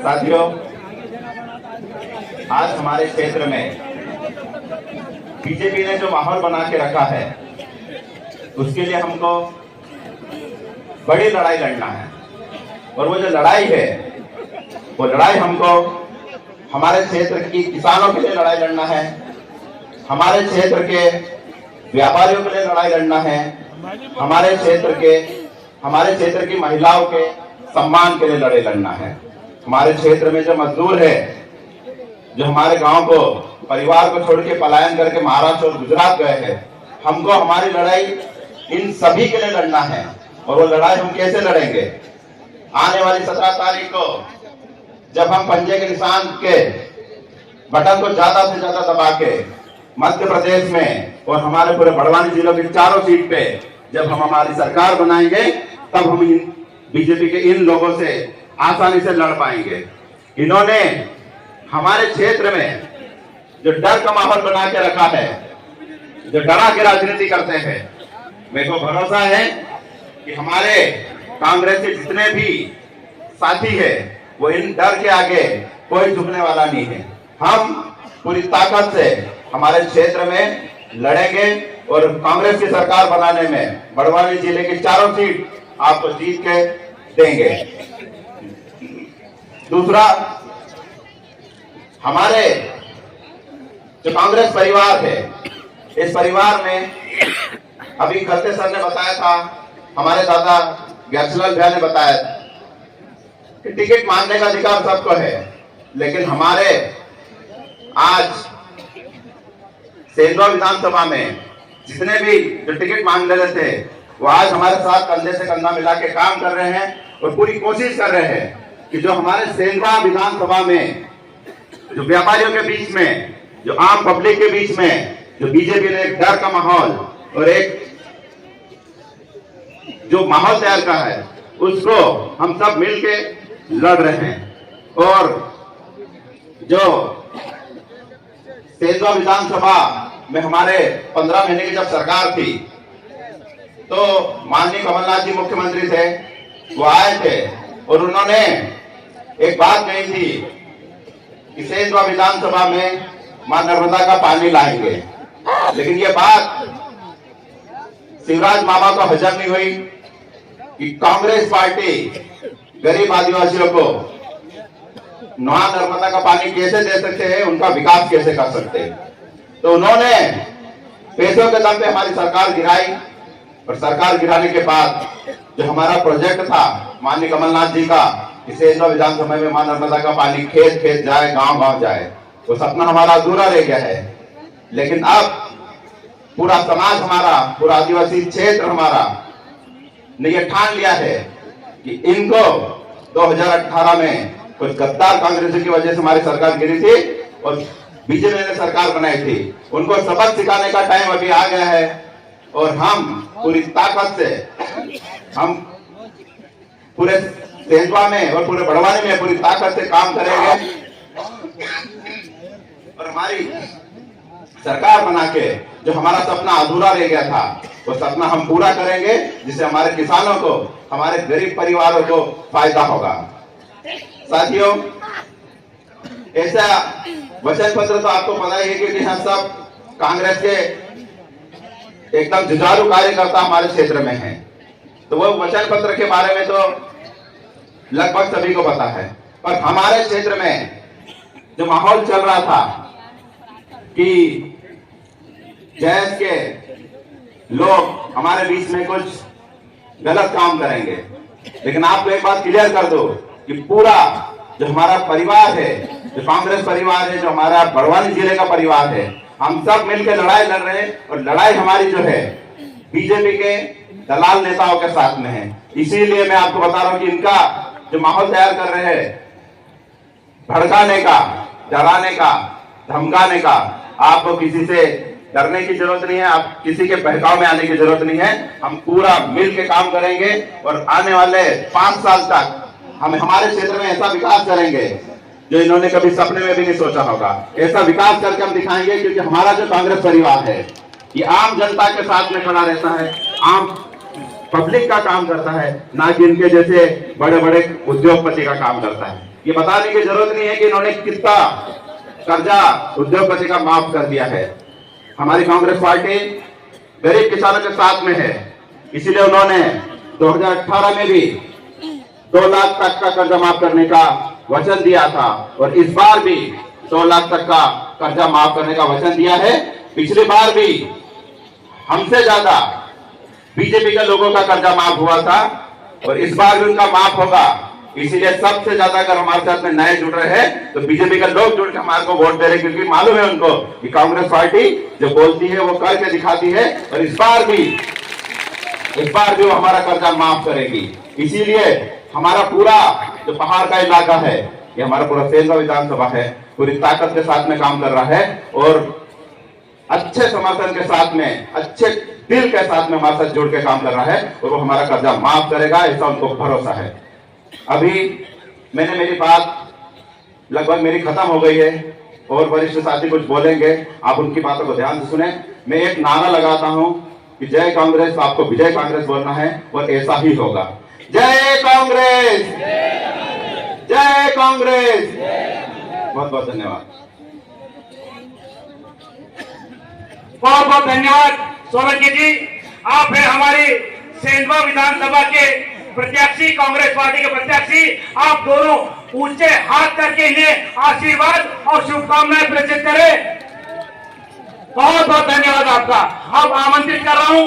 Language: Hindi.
साथियों, आज हमारे क्षेत्र में बीजेपी ने जो माहौल बना के रखा है, उसके लिए हमको बड़ी लड़ाई लड़ना है। और वो जो लड़ाई है, वो लड़ाई हमको हमारे क्षेत्र की किसानों के लिए लड़ाई लड़ना है, हमारे क्षेत्र के व्यापारियों के लिए लड़ाई लड़ना है, हमारे क्षेत्र की महिलाओं के सम्मान के लिए लड़ाई लड़ना है। हमारे क्षेत्र में जो मजदूर है, जो हमारे गांव को, परिवार को छोड़ के पलायन करके महाराष्ट्र और गुजरात गए हैं, हमको हमारी लड़ाई इन सभी के लिए लड़ना है। और वो लड़ाई हम कैसे लड़ेंगे? आने वाली 17 तारीख को जब हम पंजे के निशान के बटन को ज्यादा से ज्यादा दबा के मध्य प्रदेश में और हमारे पूरे बड़वानी जिलों की चारों सीट पे जब हम हमारी सरकार बनाएंगे, तब हम बीजेपी के इन लोगों से आसानी से लड़ पाएंगे। इन्होंने हमारे क्षेत्र में जो डर का माहौल बना के रखा है, जो डरा के राजनीति करते हैं, मेरे को भरोसा है कि हमारे कांग्रेस के जितने भी साथी है, वो इन डर के आगे कोई झुकने वाला नहीं है। हम पूरी ताकत से हमारे क्षेत्र में लड़ेंगे और कांग्रेस की सरकार बनाने में बड़वानी जिले की चारों सीट आपको जीत के देंगे। दूसरा, हमारे जो कांग्रेस परिवार है, इस परिवार में अभी करते सर ने बताया था, हमारे दादा गैसलाल भैया ने बताया कि टिकट मांगने का अधिकार सबको है, लेकिन हमारे आज सेंधवा विधानसभा में जितने भी जो टिकट मांग रहे थे, वो आज हमारे साथ कंधे से कंधा मिला के काम कर रहे हैं और पूरी कोशिश कर रहे हैं कि जो हमारे सेंधवा विधानसभा में जो व्यापारियों के बीच में, जो आम पब्लिक के बीच में जो बीजेपी ने एक डर का माहौल और एक जो माहौल तैयार करा है, उसको हम सब मिलके लड़ रहे हैं। और जो सेंधवा विधानसभा में हमारे 15 महीने की जब सरकार थी, तो माननीय कमलनाथ जी मुख्यमंत्री थे, वो आए थे और उन्होंने एक बात कही थी कि सेंधवा विधानसभा में मां नर्मदा का पानी लाएंगे। लेकिन ये बात शिवराज मामा को हजम नहीं हुई कि कांग्रेस पार्टी गरीब आदिवासियों को मां नर्मदा का पानी कैसे दे सकते हैं, उनका विकास कैसे कर सकते हैं। तो उन्होंने पैसों के दम पे हमारी सरकार गिराई और सरकार गिराने के बाद जो हमारा प्रोजेक्ट था माननीय कमलनाथ जी का, कि सेंधवा विधानसभा में मां नर्मदा का पानी खेत खेत जाए, गांव गांव जाए, वो सपना हमारा अधूरा रह गया है। लेकिन अब पूरा समाज हमारा, पूरा आदिवासी क्षेत्र हमारा ने यह ठान लिया है कि इनको 2018 में कुछ गद्दार कांग्रेस की वजह से हमारी सरकार गिरी थी और बीजेपी ने सरकार बनाई थी, उनको सबक सिखाने का टाइम अभी आ गया है। और हम पूरी ताकत से, हम पूरे सेंधवा में और पूरे बड़वानी में पूरी ताकत से काम करेंगे और हमारी सरकार बना के जो हमारा सपना अधूरा रह गया था, वो सपना हम पूरा करेंगे, जिससे हमारे किसानों को, हमारे गरीब परिवारों को फायदा होगा। साथियों, ऐसा वचन पत्र तो आपको पता ही है, क्योंकि हम सब कांग्रेस के एकदम जुझारू कार्यकर्ता हमारे क्षेत्र में हैं। तो वो वचन पत्र के बारे में तो लगभग सभी को पता है। पर हमारे क्षेत्र में जो माहौल चल रहा था कि जैस के लोग हमारे बीच में कुछ गलत काम करेंगे, लेकिन आपको एक बात क्लियर कर दो कि पूरा जो हमारा परिवार है, जो कांग्रेस परिवार है, जो हमारा बड़वानी जिले का परिवार है, हम सब मिलकर लड़ाई लड़ रहे हैं। और लड़ाई हमारी जो है बीजेपी के दलाल नेताओं के साथ में है। इसीलिए मैं आपको बता रहा हूं कि इनका जो माहौल तैयार कर रहे हैं, भड़काने का, डराने का, धमकाने का, आपको किसी से डरने की जरूरत नहीं है, आप किसी के बहकाव में आने की जरूरत नहीं है। हम पूरा मिल के काम करेंगे और आने वाले 5 साल तक हम हमारे क्षेत्र में ऐसा विकास करेंगे जो इन्होंने कभी सपने में भी नहीं सोचा होगा। ऐसा विकास करके हम दिखाएंगे, क्योंकि हमारा जो कांग्रेस परिवार है, ये आम जनता के साथ में खड़ा रहता है, आम पब्लिक का काम करता है, ना कि इनके जैसे बड़े बड़े उद्योगपति का काम करता है। ये बताने की जरूरत नहीं है कि इन्होंने कितना कर्जा उद्योगपति का माफ कर दिया है। हमारी कांग्रेस पार्टी गरीब किसानों के साथ में है, इसीलिए उन्होंने 2018 में भी 2 लाख तक का कर्जा माफ करने का वचन दिया था और इस बार भी 2 लाख तक का कर्जा माफ करने का वचन दिया है। पिछली बार भी हमसे ज्यादा बीजेपी के लोगों का कर्जा माफ हुआ था और इस बार भी उनका माफ होगा। इसीलिए सबसे ज्यादा अगर हमारे साथ में नए जुड़ रहे हैं तो बीजेपी के लोग जुड़ के हमारे को वोट दे रहे हैं, क्योंकि मालूम है उनको कि कांग्रेस पार्टी जो बोलती है वो करके दिखाती है और इस बार भी वो हमारा कर्जा माफ करेगी। इसीलिए हमारा पूरा जो पहाड़ का इलाका है, ये हमारा पूरा सेंधा विधानसभा है, पूरी ताकत के साथ में काम कर रहा है और अच्छे समर्थन के साथ में, अच्छे दिल के साथ में हमारे साथ जुड़ के काम कर रहा है और वो हमारा कर्जा माफ करेगा, ऐसा उनको भरोसा है। अभी मैंने मेरी बात लगभग मेरी खत्म हो गई है और वरिष्ठ साथी कुछ बोलेंगे, आप उनकी बातों को ध्यान से सुने। मैं एक नारा लगाता हूं कि जय कांग्रेस, आपको विजय कांग्रेस बोलना है और ऐसा ही होगा। जय कांग्रेस, जय कांग्रेस। बहुत बहुत धन्यवाद। बहुत बहुत धन्यवाद सोलंकी जी। आप है हमारी सेंधवा विधानसभा के प्रत्याशी, कांग्रेस पार्टी के प्रत्याशी। आप दोनों ऊंचे हाथ करके इन्हें आशीर्वाद और शुभकामनाएं प्रेषित करें। बहुत बहुत धन्यवाद आपका। अब आमंत्रित कर रहा हूं